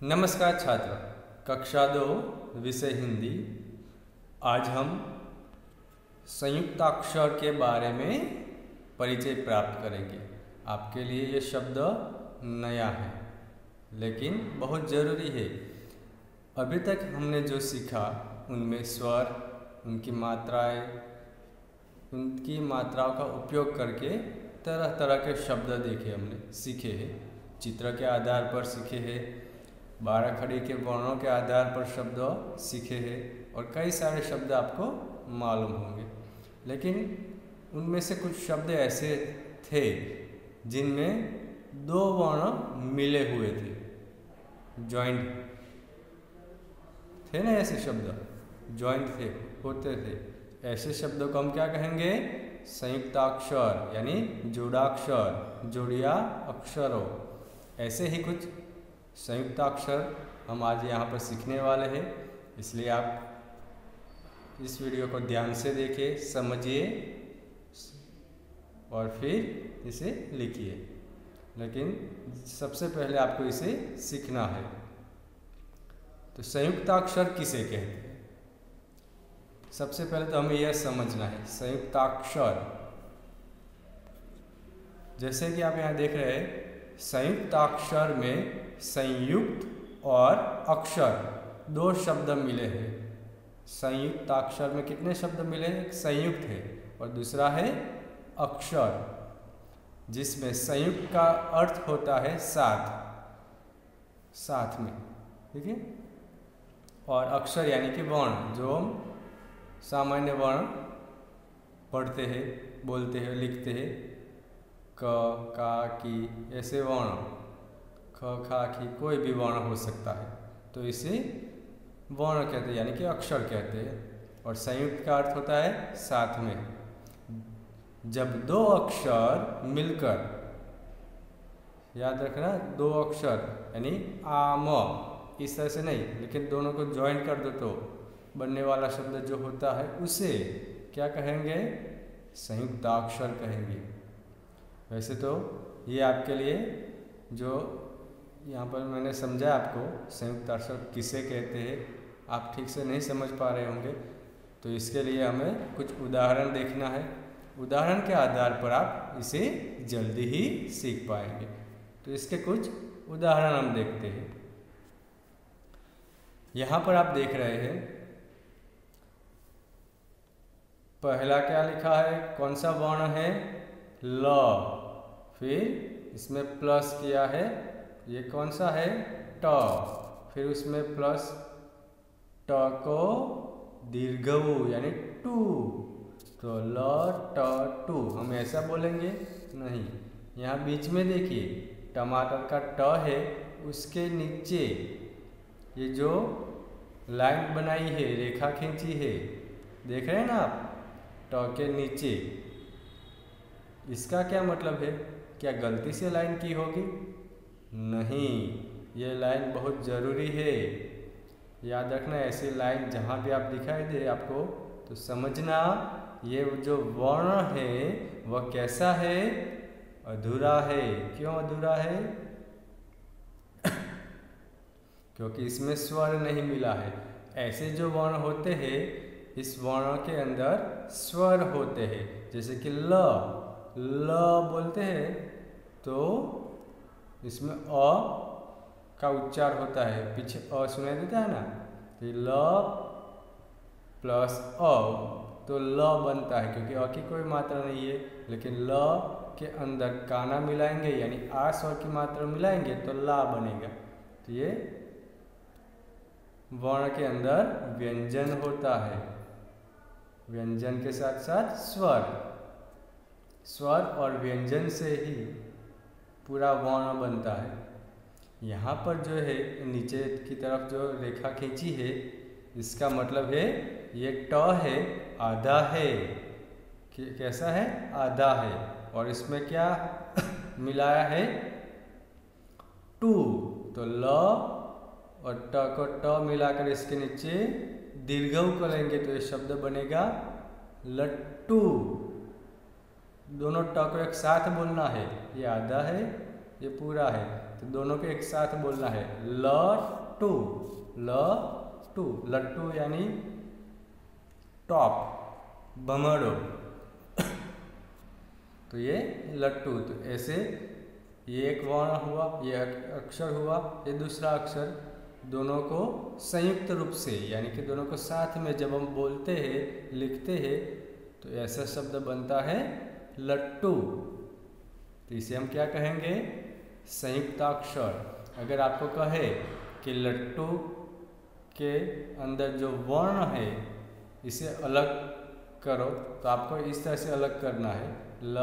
नमस्कार छात्र, कक्षा 2 विषय हिंदी। आज हम संयुक्ताक्षर के बारे में परिचय प्राप्त करेंगे। आपके लिए ये शब्द नया है लेकिन बहुत ज़रूरी है। अभी तक हमने जो सीखा उनमें स्वर, उनकी मात्राओं का उपयोग करके तरह तरह के शब्द हमने सीखे हैं। चित्र के आधार पर सीखे हैं, 12 खड़ी के वर्णों के आधार पर शब्द सीखे हैं और कई सारे शब्द आपको मालूम होंगे। लेकिन उनमें से कुछ शब्द ऐसे थे जिनमें 2 वर्ण मिले हुए थे, जॉइंट थे ना। ऐसे शब्द जॉइंट होते थे। ऐसे शब्दों को हम क्या कहेंगे? संयुक्ताक्षर, यानी जोड़ाक्षर, जोड़िया अक्षरों। ऐसे ही कुछ संयुक्ताक्षर हम आज यहाँ पर सीखने वाले हैं, इसलिए आप इस वीडियो को ध्यान से देखिए, समझिए और फिर इसे लिखिए। लेकिन सबसे पहले आपको इसे सीखना है। तो संयुक्ताक्षर किसे कहते हैं? सबसे पहले तो हमें यह समझना है, संयुक्ताक्षर जैसे कि आप यहाँ देख रहे हैं, संयुक्ताक्षर में संयुक्त और अक्षर 2 शब्द मिले हैं। संयुक्ताक्षर में कितने शब्द मिले हैं? एक संयुक्त है और दूसरा है अक्षर, जिसमें संयुक्त का अर्थ होता है साथ, साथ में, ठीक है। और अक्षर यानी कि वर्ण, जो हम सामान्य वर्ण पढ़ते हैं, बोलते हैं, लिखते हैं, क, का, की, ऐसे वर्ण, ख, खा, की, कोई भी वर्ण हो सकता है, तो इसे वर्ण कहते हैं, यानी कि अक्षर कहते हैं। और संयुक्त का अर्थ होता है साथ में। जब 2 अक्षर मिलकर, याद रखना, 2 अक्षर यानी आ, म, इस तरह से नहीं, लेकिन दोनों को ज्वाइन कर दो तो बनने वाला शब्द जो होता है उसे क्या कहेंगे? संयुक्ताक्षर कहेंगे। वैसे तो ये आपके लिए जो यहाँ पर मैंने समझा आपको संयुक्ताक्षर किसे कहते हैं, आप ठीक से नहीं समझ पा रहे होंगे, तो इसके लिए हमें कुछ उदाहरण देखना है। उदाहरण के आधार पर आप इसे जल्दी ही सीख पाएंगे। तो इसके कुछ उदाहरण हम देखते हैं। यहाँ पर आप देख रहे हैं, पहला क्या लिखा है? कौन सा वर्ण है? ल। फिर इसमें प्लस किया है, ये कौन सा है? ट। फिर उसमें प्लस ट को दीर्घ उ यानी टू, तो ल ट टू हम ऐसा बोलेंगे नहीं। यहाँ बीच में देखिए, टमाटर का ट है, उसके नीचे ये जो लाइन बनाई है, रेखा खींची है, देख रहे हैं ना आप, ट के नीचे, इसका क्या मतलब है? क्या गलती से लाइन की होगी? नहीं, ये लाइन बहुत ज़रूरी है। याद रखना, ऐसी लाइन जहाँ भी आप दिखाई दे आपको, तो समझना ये जो वर्ण है वह कैसा है? अधूरा है। क्यों अधूरा है? क्योंकि इसमें स्वर नहीं मिला है। ऐसे जो वर्ण होते हैं, इस वर्ण के अंदर स्वर होते हैं। जैसे कि ल, ल बोलते हैं तो इसमें अ का उच्चार होता है, पीछे अ सुनाई देता है ना, तो ल प्लस अ, तो ल बनता है, क्योंकि अ की कोई मात्रा नहीं है। लेकिन ल के अंदर काना मिलाएंगे, यानी आ स्वर की मात्रा मिलाएंगे तो ला बनेगा। तो ये वर्ण के अंदर व्यंजन होता है, व्यंजन के साथ साथ स्वर। स्वर और व्यंजन से ही पूरा वर्ण बनता है। यहाँ पर जो है नीचे की तरफ जो रेखा खींची है, इसका मतलब है ये ट है, आधा है। कैसा है? आधा है। और इसमें क्या मिलाया है? टू। तो ल और ट को ट मिलाकर इसके नीचे दीर्घऊ करेंगे तो ये शब्द बनेगा लट्टू। दोनों ट को एक साथ बोलना है, ये आधा है, ये पूरा है, तो दोनों को एक साथ बोलना है लट्टू। लट्टू, लट्टू यानी टॉप, भमरो। तो ये लट्टू। तो ऐसे ये एक वर्ण हुआ, ये अक्षर हुआ, ये दूसरा अक्षर। दोनों को संयुक्त रूप से यानी कि दोनों को साथ में जब हम बोलते हैं, लिखते हैं, तो ऐसा शब्द बनता है लट्टू। तो इसे हम क्या कहेंगे? संयुक्ताक्षर। अगर आपको कहे कि लट्टू के अंदर जो वर्ण है इसे अलग करो, तो आपको इस तरह से अलग करना है। ल,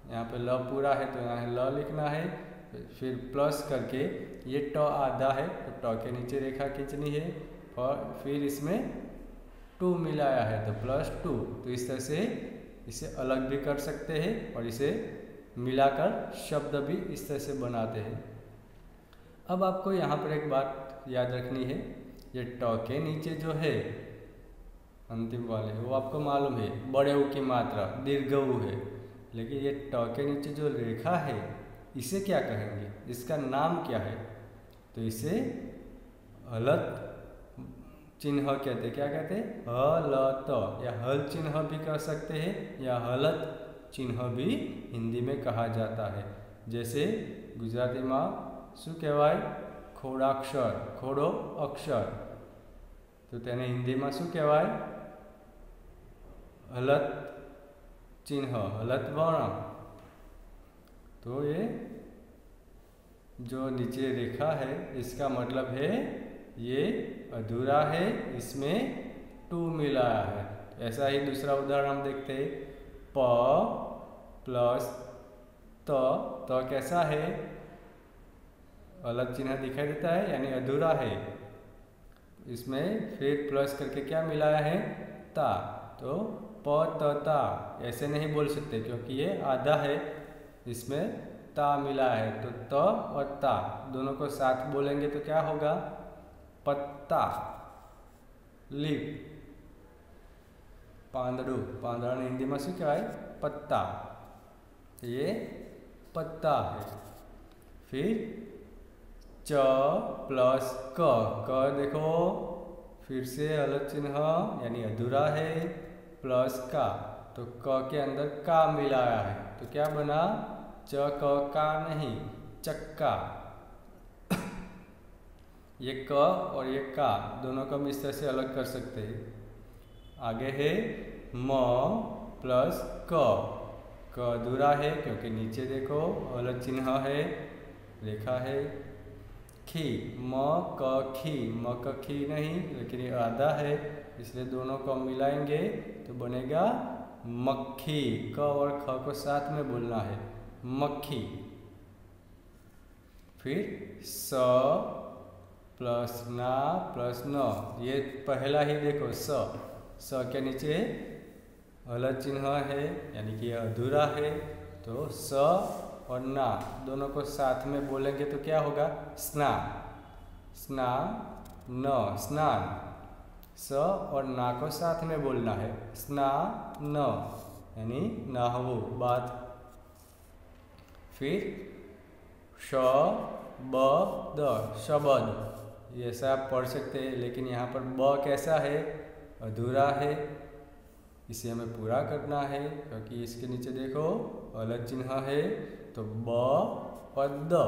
यहाँ पे ल पूरा है तो यहाँ ल लिखना है, फिर प्लस करके ये ट आधा है तो ट के नीचे रेखा खींचनी है, और फिर इसमें टू मिलाया है तो प्लस टू। तो इस तरह से इसे अलग भी कर सकते हैं और इसे मिलाकर शब्द भी इस तरह से बनाते हैं। अब आपको यहाँ पर एक बात याद रखनी है, ये ट के नीचे जो है अंतिम वाले, वो आपको मालूम है बड़े ऊ की मात्रा दीर्घऊ है, लेकिन ये ट के नीचे जो रेखा है इसे क्या कहेंगे? इसका नाम क्या है? तो इसे हलत चिन्ह कहते हैं। क्या कहते हैं? हलत, या हल चिन्ह भी कह सकते हैं, या हलत चिन्ह भी हिंदी में कहा जाता है। जैसे गुजराती में शू कहवाय? खोड़ाक्षर, खोड़ो अक्षर। तो तेने हिंदी में शू कहवाय? हलत चिन्ह, हलत वर्ण। तो ये जो नीचे रेखा है इसका मतलब है ये अधूरा है, इसमें टू मिलाया है। ऐसा ही दूसरा उदाहरण हम देखते हैं, प प्लस त कैसा है? अलग चिन्ह दिखाई देता है यानी अधूरा है। इसमें फिर प्लस करके क्या मिलाया है? ता। तो प त ता ऐसे नहीं बोल सकते क्योंकि ये आधा है, इसमें ता मिला है। तो त और ता दोनों को साथ बोलेंगे तो क्या होगा? पत्ता। लीफ, પાંદડું, પાંદડાને हिंदीમાં શું કહેવાય? पत्ता। ये पत्ता है। फिर च प्लस क देखो फिर से अलग चिन्ह यानी अधूरा है, प्लस का, तो क के अंदर का मिलाया है तो क्या बना? च क का नहीं, चक्का। ये क और ये का दोनों को हम इस तरह से अलग कर सकते हैं। आगे है म प्लस क अधूरा है क्योंकि नीचे देखो अलग चिन्ह है, रेखा है। खी, म क खी, म क खी नहीं लेकिन ये आधा है, इसलिए दोनों को हम मिलाएंगे तो बनेगा मक्खी। क और ख को साथ में बोलना है, मक्खी। फिर स प्लस ना प्लस न, ये पहला ही देखो स के नीचे अलग चिन्ह है यानी कि अधूरा है, तो स और ना दोनों को साथ में बोलेंगे तो क्या होगा? स्नान। स्नान न, स्नान। स और ना को साथ में बोलना है, स्नान यानी नहावो, बात। फिर श ब द, शब्द। ये ऐसा आप पढ़ सकते हैं, लेकिन यहाँ पर ब कैसा है? अधूरा है, इसे हमें पूरा करना है क्योंकि इसके नीचे देखो अलग चिन्ह है। तो ब और द,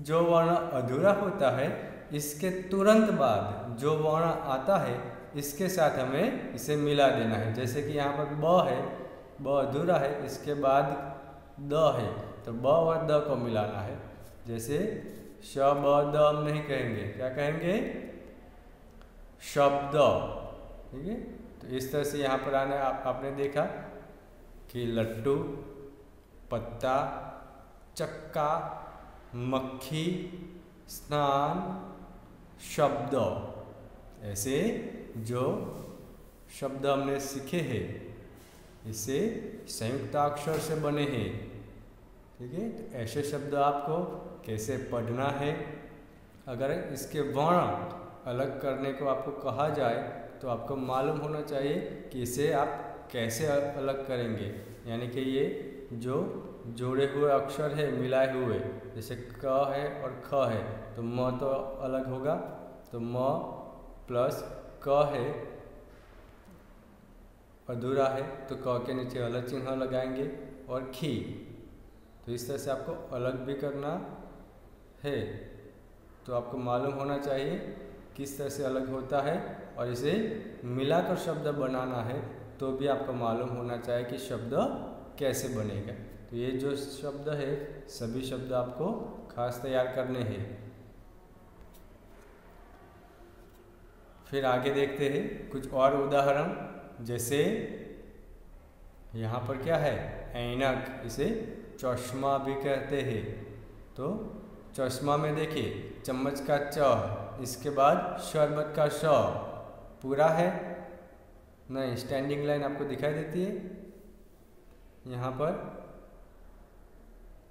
जो वर्ण अधूरा होता है इसके तुरंत बाद जो वर्ण आता है इसके साथ हमें इसे मिला देना है। जैसे कि यहाँ पर ब है, ब अधूरा है, इसके बाद द है तो ब और द को मिलाना है। जैसे श ब द हम नहीं कहेंगे, क्या कहेंगे? शब्द। ठीक है, तो इस तरह से यहाँ पर आने आपने देखा कि लट्टू, पत्ता, चक्का, मक्खी, स्नान, शब्द। ऐसे जो शब्द हमने सीखे हैं इसे संयुक्ताक्षर से बने हैं। ठीक है, तो ऐसे शब्द आपको कैसे पढ़ना है, अगर इसके वर्ण अलग करने को आपको कहा जाए तो आपको मालूम होना चाहिए कि इसे आप कैसे अलग करेंगे। यानी कि ये जो जोड़े हुए अक्षर है मिलाए हुए, जैसे क है और ख है तो म तो अलग होगा, तो म प्लस क है अधूरा है तो क के नीचे अलग चिन्ह लगाएंगे, और खी, तो इस तरह से आपको अलग भी करना है। तो आपको मालूम होना चाहिए किस तरह से अलग होता है, और इसे मिलाकर शब्द बनाना है तो भी आपको मालूम होना चाहिए कि शब्द कैसे बनेगा। तो ये जो शब्द है सभी शब्द आपको खास तैयार करने हैं। फिर आगे देखते हैं कुछ और उदाहरण। जैसे यहाँ पर क्या है, ऐनक, इसे चश्मा भी कहते हैं। तो चश्मा में देखिए चम्मच का च, इसके बाद शरबत का श पूरा है नहीं, स्टैंडिंग लाइन आपको दिखाई देती है, यहाँ पर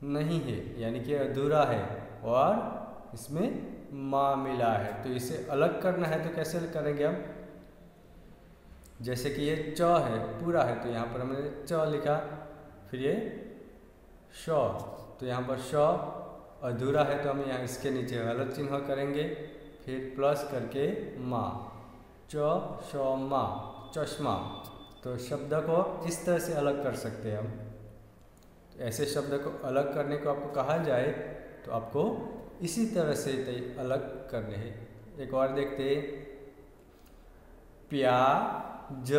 नहीं है यानी कि अधूरा है, और इसमें माँ मिला है। तो इसे अलग करना है तो कैसे करेंगे हम, जैसे कि ये च है पूरा है तो यहाँ पर हमने च लिखा, फिर ये श, तो यहाँ पर श अधूरा है तो हम यहाँ इसके नीचे अलग चिन्ह करेंगे, फिर प्लस करके माँ, च श मा, चश्मा। तो शब्द को इस तरह से अलग कर सकते हैं हम। तो ऐसे शब्द को अलग करने को आपको कहा जाए तो आपको इसी तरह से अलग करने हैं। एक और देखते हैं, प्याज,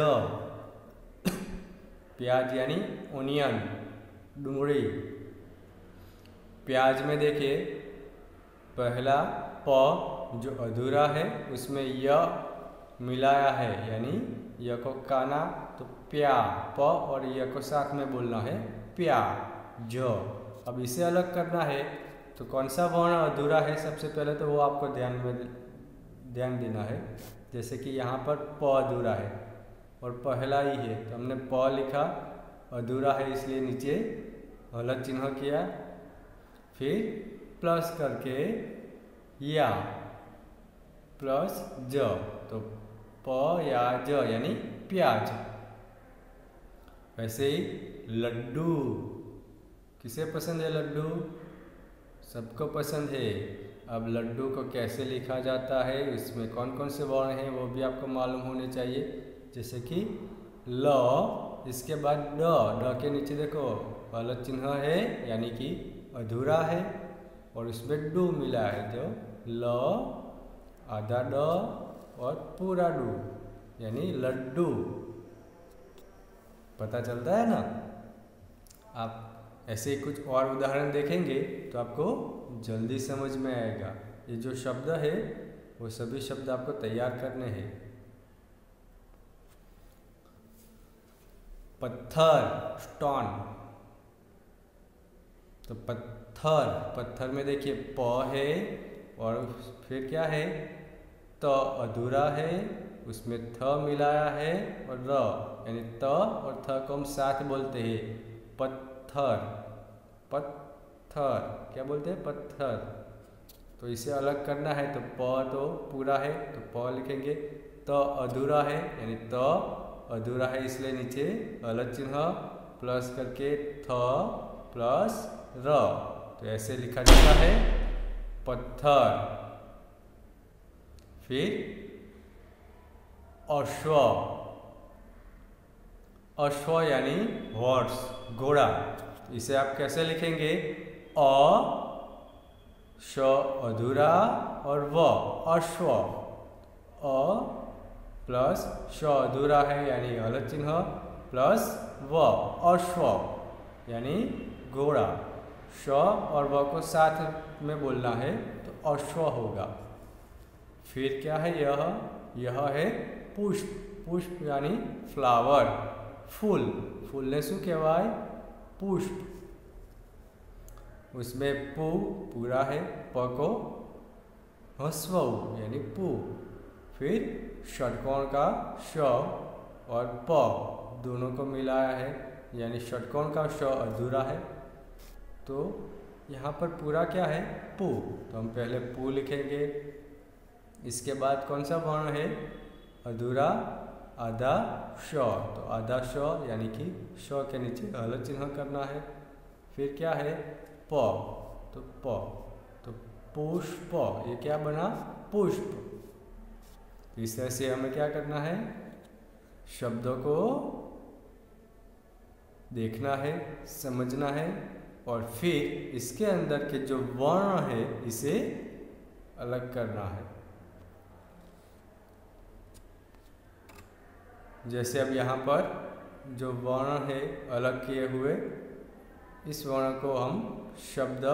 प्याज यानी ओनियन, डुंगरी। प्याज में देखिए पहला प जो अधूरा है उसमें य मिलाया है, यानी य को काना तो प्या, प और य को साथ में बोलना है प्या ज। अब इसे अलग करना है तो कौन सा वर्ण अधूरा है सबसे पहले तो वो आपको ध्यान देना है। जैसे कि यहाँ पर प अधूरा है और पहला ही है तो हमने प लिखा, अधूरा है इसलिए नीचे अलग चिन्ह किया, फिर प्लस करके या प्लस ज, तो प या ज यानी प्याज। वैसे ही लड्डू, किसे पसंद है लड्डू, सबको पसंद है। अब लड्डू को कैसे लिखा जाता है, इसमें कौन कौन से वर्ण हैं वो भी आपको मालूम होने चाहिए। जैसे कि ल, इसके बाद ड के नीचे देखो अलग चिन्ह है यानी कि अधूरा है, और इसमें डू मिला है, जो ल आधा ड और पूरा डू यानी लड्डू। पता चलता है ना। आप ऐसे ही कुछ और उदाहरण देखेंगे तो आपको जल्दी समझ में आएगा। ये जो शब्द है वो सभी शब्द आपको तैयार करने हैं। पत्थर, स्टोन, तो पत्थर, पत्थर में देखिए प है और फिर क्या है, त अधूरा है, उसमें थ मिलाया है और र, यानी त और थ को हम साथ बोलते हैं पत्थर, पत्थर क्या बोलते हैं पत्थर। तो इसे अलग करना है तो प तो पूरा है तो प लिखेंगे, त अधूरा है यानी त अधूरा है इसलिए नीचे अलग चिन्ह प्लस करके थ प्लस र, तो ऐसे लिखा जाता है पत्थर। फिर अश्व, अश्व यानी हॉर्स, घोड़ा। इसे आप कैसे लिखेंगे, अ श अधूरा और व अश्व, अ प्लस श अधूरा है यानी अलग चिन्ह प्लस व अश्व यानी घोड़ा। श और व को साथ में बोलना है तो अश्व होगा। फिर क्या है, यह है पुष्प, पुष्प यानी फ्लावर, फूल, फूलने शू कहवाय? पुष्प। उसमें पू पूरा है, प को ह्रस्व उ यानी पू। फिर षटकोण का श और प दोनों को मिलाया है, यानी षटकोण का श अधूरा है। तो यहाँ पर पूरा क्या है? पू। तो हम पहले पू लिखेंगे। इसके बाद कौन सा वर्ण है? अधूरा आधा श। तो आधा श यानी कि श के नीचे हल चिन्ह करना है। फिर क्या है? प। तो प, तो पुष्प, ये क्या बना? पुष्प। इस तरह से हमें क्या करना है? शब्दों को देखना है, समझना है और फिर इसके अंदर के जो वर्ण है इसे अलग करना है। जैसे अब यहाँ पर जो वर्ण है अलग किए हुए, इस वर्ण को हम शब्द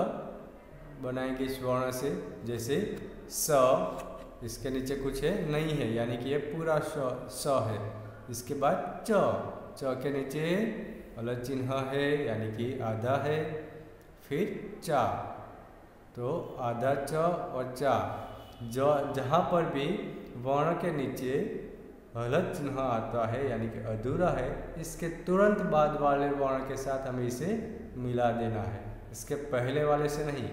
बनाएंगे इस वर्ण से। जैसे स, इसके नीचे कुछ है नहीं है, यानी कि ये पूरा स है। इसके बाद च, च के नीचे अलग चिन्ह है, यानी कि आधा है। फिर चा, तो आधा च और चा, जहाँ पर भी वर्ण के नीचे हलत चिन्ह आता है यानी कि अधूरा है, इसके तुरंत बाद वाले वर्ण के साथ हमें इसे मिला देना है, इसके पहले वाले से नहीं।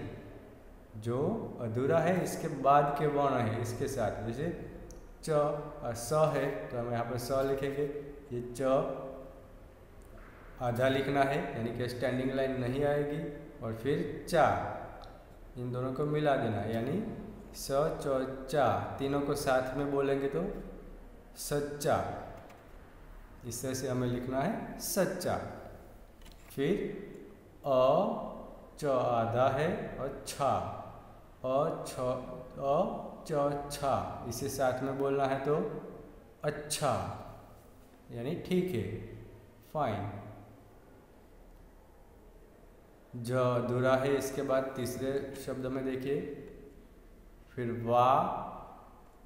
जो अधूरा है इसके बाद के वर्ण है इसके साथ। जैसे च और स है तो हम यहाँ पर स लिखेंगे। ये च आधा लिखना है यानी कि स्टैंडिंग लाइन नहीं आएगी। और फिर चा, इन दोनों को मिला देना यानी स च चा, तीनों को साथ में बोलेंगे तो सच्चा। इस तरह से हमें लिखना है सच्चा। फिर अ च आधा है और छा, अ च छा, इसे साथ में बोलना है तो अच्छा, यानी ठीक है, फाइन। ज अधूरा है, इसके बाद तीसरे शब्द में देखिए। फिर वा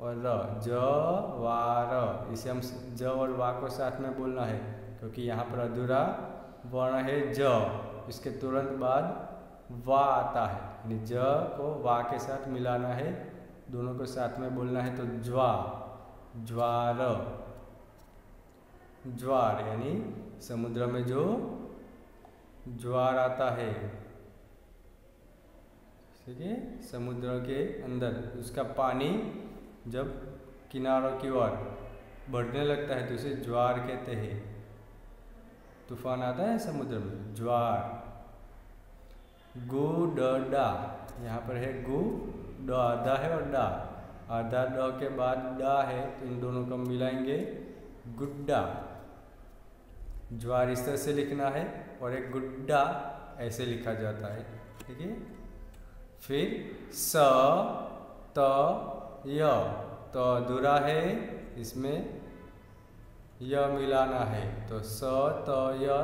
और र, ज वा र, इसे हम ज और वा को साथ में बोलना है क्योंकि यहाँ पर अधूरा वर्ण है ज, इसके तुरंत बाद वा आता है, यानी ज को वा के साथ मिलाना है, दोनों को साथ में बोलना है तो ज्वा, ज्वार, ज्वार यानी समुद्र में जो ज्वार आता है, ठीक है, समुद्र के अंदर उसका पानी जब किनारों की ओर बढ़ने लगता है तो उसे ज्वार कहते हैं। तूफान आता है समुद्र में, ज्वार। गु ड डा, यहाँ पर है गु, ड आधा है और डा, आधा ड के बाद डा है तो इन दोनों को मिलाएंगे गुड्डा। ज्वार इस तरह से लिखना है और एक गुड्डा ऐसे लिखा जाता है, ठीक है। फिर स त य, तो अधूरा है, इसमें य मिलाना है तो स त य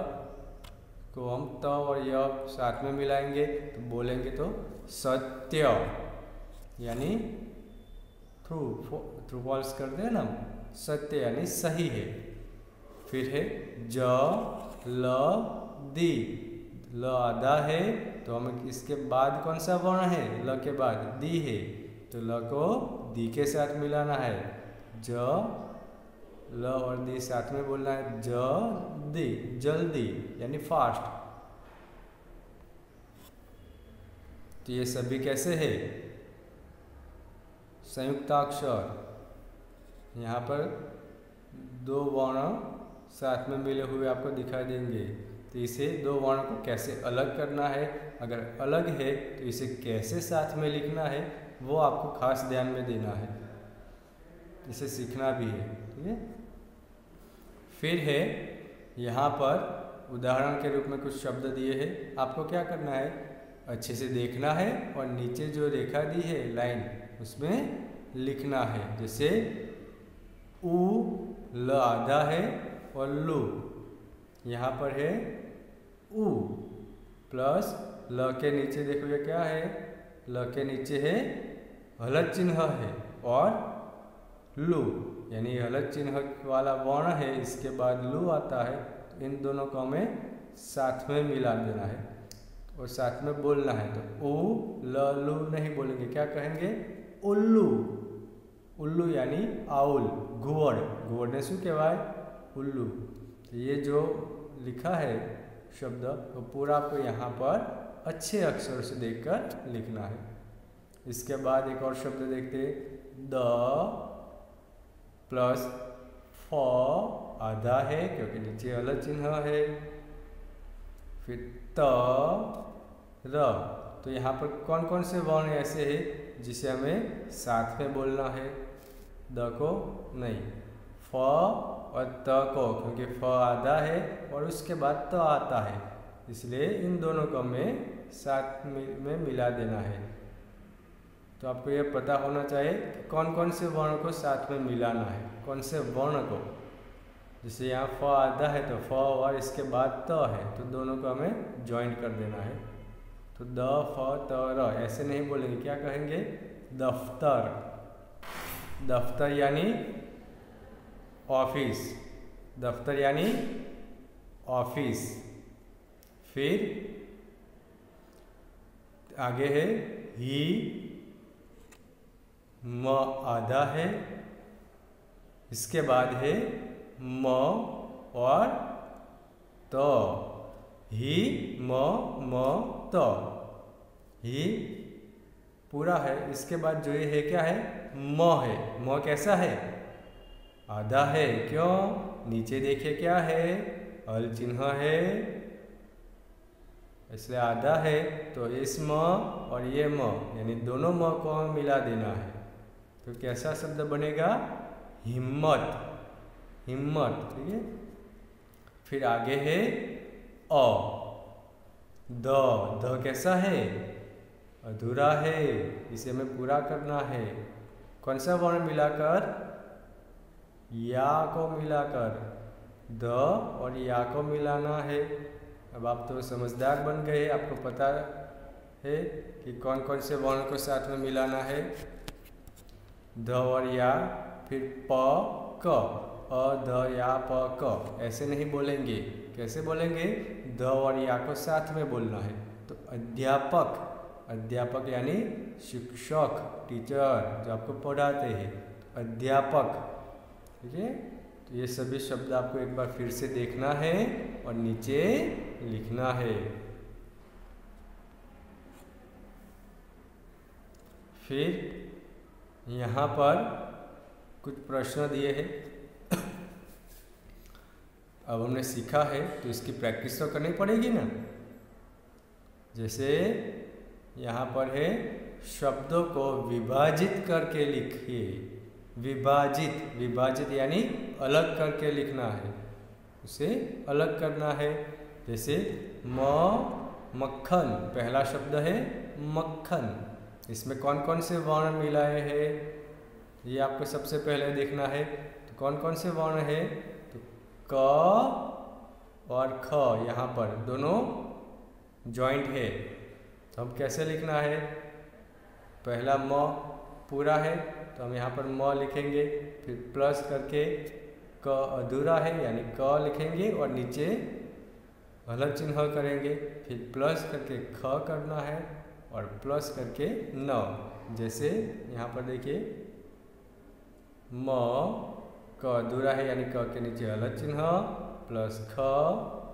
को हम त और य साथ में मिलाएंगे तो बोलेंगे तो सत्य, यानी ट्रू फॉल्स कर दे ना, सत्य यानी सही है। फिर है ज ल दी, ल आधा है तो हम इसके बाद कौन सा वर्ण है? ल के बाद दी है तो ल को दी के साथ मिलाना है, ज ल और दी साथ में बोलना है ज दी, जल्दी यानी फास्ट। तो ये सभी कैसे है? संयुक्ताक्षर। यहाँ पर दो वर्ण साथ में मिले हुए आपको दिखाई देंगे, तो इसे दो वर्ण को कैसे अलग करना है, अगर अलग है तो इसे कैसे साथ में लिखना है वो आपको खास ध्यान में देना है, इसे सीखना भी है, ठीक है। फिर है यहाँ पर उदाहरण के रूप में कुछ शब्द दिए हैं, आपको क्या करना है? अच्छे से देखना है और नीचे जो रेखा दी है लाइन उसमें लिखना है। जैसे उ ल आधा है और लू, यहाँ पर है उ प्लस ल के नीचे देखो ये क्या है? ल के नीचे है हलत चिन्ह है और लू, यानी हलत चिन्ह वाला वर्ण है, इसके बाद लू आता है तो तो इन दोनों को हमें साथ में मिला देना है और साथ में बोलना है। तो उ ल लू नहीं बोलेंगे, क्या कहेंगे? उल्लू। उल्लू यानी आउल, घुवड़। घुवड़ ने शू कहवाय? उल्लू। ये जो लिखा है शब्द तो पूरा आपको यहाँ पर अच्छे अक्षर से देखकर लिखना है। इसके बाद एक और शब्द देखते, द प्लस फ आधा है क्योंकि नीचे अलग चिन्ह है। फिर त र। तो यहाँ पर कौन कौन से वर्ण ऐसे हैं जिसे हमें साथ में बोलना है? द को नहीं, फ और त को, क्योंकि फ आधा है और उसके बाद त आता है, इसलिए इन दोनों को हमें साथ में मिला देना है। तो आपको यह पता होना चाहिए कि कौन कौन से वर्ण को साथ में मिलाना है, कौन से वर्ण को। जैसे यहाँ फ आधा है तो फ और इसके बाद त है, तो दोनों को हमें ज्वाइंट कर देना है। तो द फ त र ऐसे नहीं बोलेंगे, क्या कहेंगे? दफ्तर। दफ्तर यानी ऑफिस। दफ्तर यानी ऑफिस। फिर आगे है ही, म आधा है, इसके बाद है म और त। ही म त। ही पूरा है, इसके बाद जो ये है क्या है? म है। म कैसा है? आधा है। क्यों? नीचे देखिए क्या है? अल चिन्ह है, इसलिए आधा है। तो इस म और ये म यानी दोनों म को मिला देना है। तो कैसा शब्द बनेगा? हिम्मत। हिम्मत। ठीक है। फिर आगे है अ। द कैसा है? अधूरा है, इसे हमें पूरा करना है। कौन सा वर्ण मिलाकर? या को मिलाकर। द और या को मिलाना है। अब आप तो समझदार बन गए, आपको पता है कि कौन कौन से वर्ण को साथ में मिलाना है। द और या। फिर प क, अ ध या प क ऐसे नहीं बोलेंगे। कैसे बोलेंगे? द और या को साथ में बोलना है। तो अध्यापक। अध्यापक यानी शिक्षक, टीचर, जो आपको पढ़ाते हैं, अध्यापक। ठीक है। तो ये सभी शब्द आपको एक बार फिर से देखना है और नीचे लिखना है। फिर यहाँ पर कुछ प्रश्न दिए हैं। अब हमने सीखा है तो इसकी प्रैक्टिस तो करनी पड़ेगी ना। जैसे यहाँ पर है, शब्दों को विभाजित करके लिखिए। विभाजित। विभाजित यानी अलग करके लिखना है, उसे अलग करना है। जैसे मक्खन, पहला शब्द है मक्खन। इसमें कौन कौन से वर्ण मिलाए हैं ये आपको सबसे पहले देखना है। तो कौन कौन से वर्ण है? तो क और ख यहाँ पर दोनों जॉइंट है। तो हम कैसे लिखना है? पहला म पूरा है तो हम यहाँ पर म लिखेंगे, फिर प्लस करके क अधूरा है यानी क लिखेंगे और नीचे अलग चिन्ह करेंगे, फिर प्लस करके ख करना है और प्लस करके न। जैसे यहाँ पर देखिए, म क अधूरा है यानी क के नीचे अलग चिन्ह प्लस ख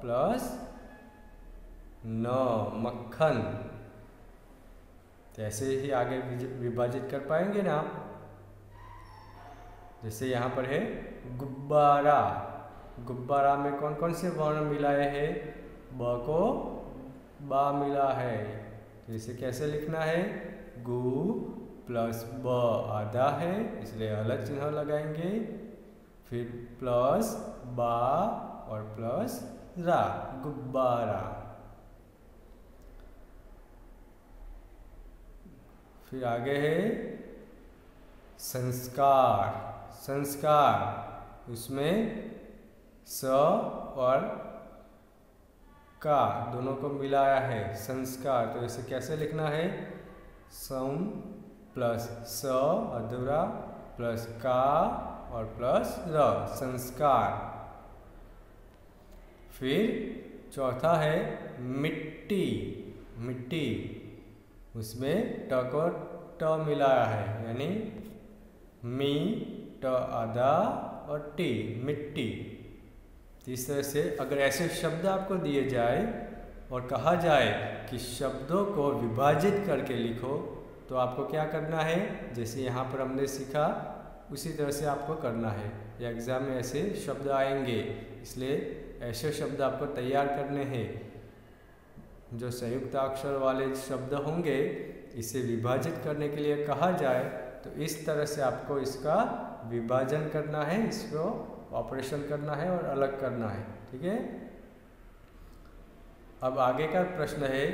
प्लस न, मक्खन। तो ऐसे ही आगे विभाजित कर पाएंगे ना आप। जैसे यहाँ पर है गुब्बारा। गुब्बारा में कौन कौन से वर्ण मिलाए हैं? ब को बा मिला है, तो इसे कैसे लिखना है? गु प्लस ब आधा है इसलिए अलग चिन्ह लगाएंगे, फिर प्लस बा और प्लस रा, गुब्बारा। फिर आगे है संस्कार। संस्कार, उसमें स और का दोनों को मिलाया है, संस्कार। तो इसे कैसे लिखना है? सम प्लस स अधूरा प्लस का और प्लस र, संस्कार। फिर चौथा है मिट्टी, मिट्टी, उसमें ट को ट मिलाया है, यानी मी ट आधा और टी, मिट्टी। इस तरह से अगर ऐसे शब्द आपको दिए जाए और कहा जाए कि शब्दों को विभाजित करके लिखो, तो आपको क्या करना है, जैसे यहाँ पर हमने सीखा उसी तरह से आपको करना है। या एग्ज़ाम में ऐसे शब्द आएंगे, इसलिए ऐसे शब्द आपको तैयार करने हैं। जो संयुक्त अक्षर वाले शब्द होंगे, इसे विभाजित करने के लिए कहा जाए तो इस तरह से आपको इसका विभाजन करना है, इसको ऑपरेशन करना है और अलग करना है। ठीक है। अब आगे का प्रश्न है,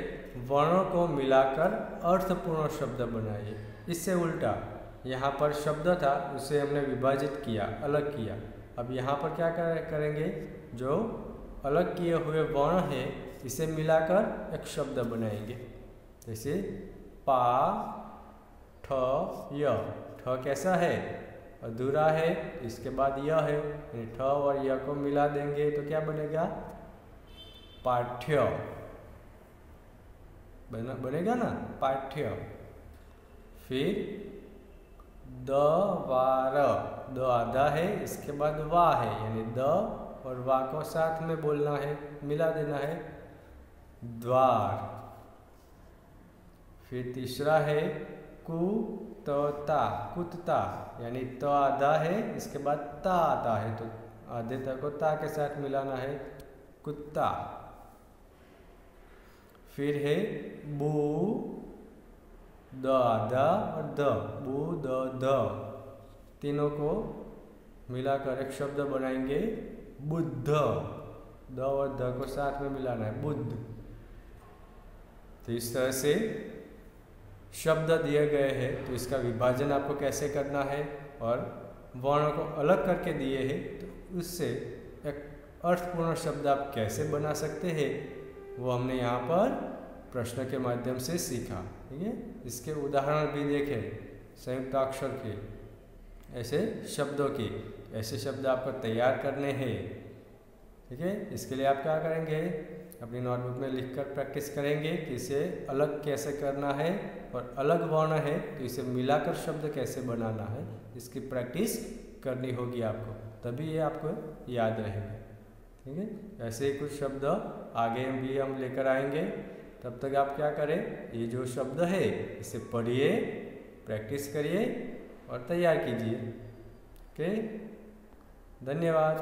वर्णों को मिलाकर अर्थपूर्ण शब्द बनाइए। इससे उल्टा, यहाँ पर शब्द था उसे हमने विभाजित किया, अलग किया। अब यहाँ पर क्या करेंगे, जो अलग किए हुए वर्ण है इसे मिलाकर एक शब्द बनाएंगे। जैसे पा ठ य। ठ कैसा है, अधूरा है, इसके बाद यह है, ठ और य को मिला देंगे तो क्या बनेगा, पाठ्य बनेगा ना, पाठ्य। फिर द वार, द आधा है, इसके बाद वा है, यानी द और वा को साथ में बोलना है, मिला देना है, द्वार। फिर तीसरा है कुतता, कुत्ता, यानी त आधा है, इसके बाद ता आता है, तो आधे ता को ता के साथ मिलाना है, कुत्ता। फिर है बू द आधा और द, बू द द, तीनों को मिलाकर एक शब्द बनाएंगे, बुद्ध। द और द को साथ में मिलाना है, बुद्ध। तो इस तरह से शब्द दिए गए हैं, तो इसका विभाजन आपको कैसे करना है, और वर्णों को अलग करके दिए हैं तो उससे एक अर्थपूर्ण शब्द आप कैसे बना सकते हैं, वो हमने यहाँ पर प्रश्न के माध्यम से सीखा। ठीक है। इसके उदाहरण भी देखें संयुक्त अक्षर के, ऐसे शब्दों के। ऐसे शब्द आपको तैयार करने हैं। ठीक है। इसके लिए आप क्या करेंगे, अपनी नोटबुक में लिखकर प्रैक्टिस करेंगे कि इसे अलग कैसे करना है, और अलग वर्ण है तो इसे मिलाकर शब्द कैसे बनाना है, इसकी प्रैक्टिस करनी होगी आपको, तभी ये आपको याद रहेगा। ठीक है। ऐसे ही कुछ शब्द आगे भी हम लेकर आएंगे। तब तक आप क्या करें, ये जो शब्द है इसे पढ़िए, प्रैक्टिस करिए और तैयार कीजिए। ओके, धन्यवाद।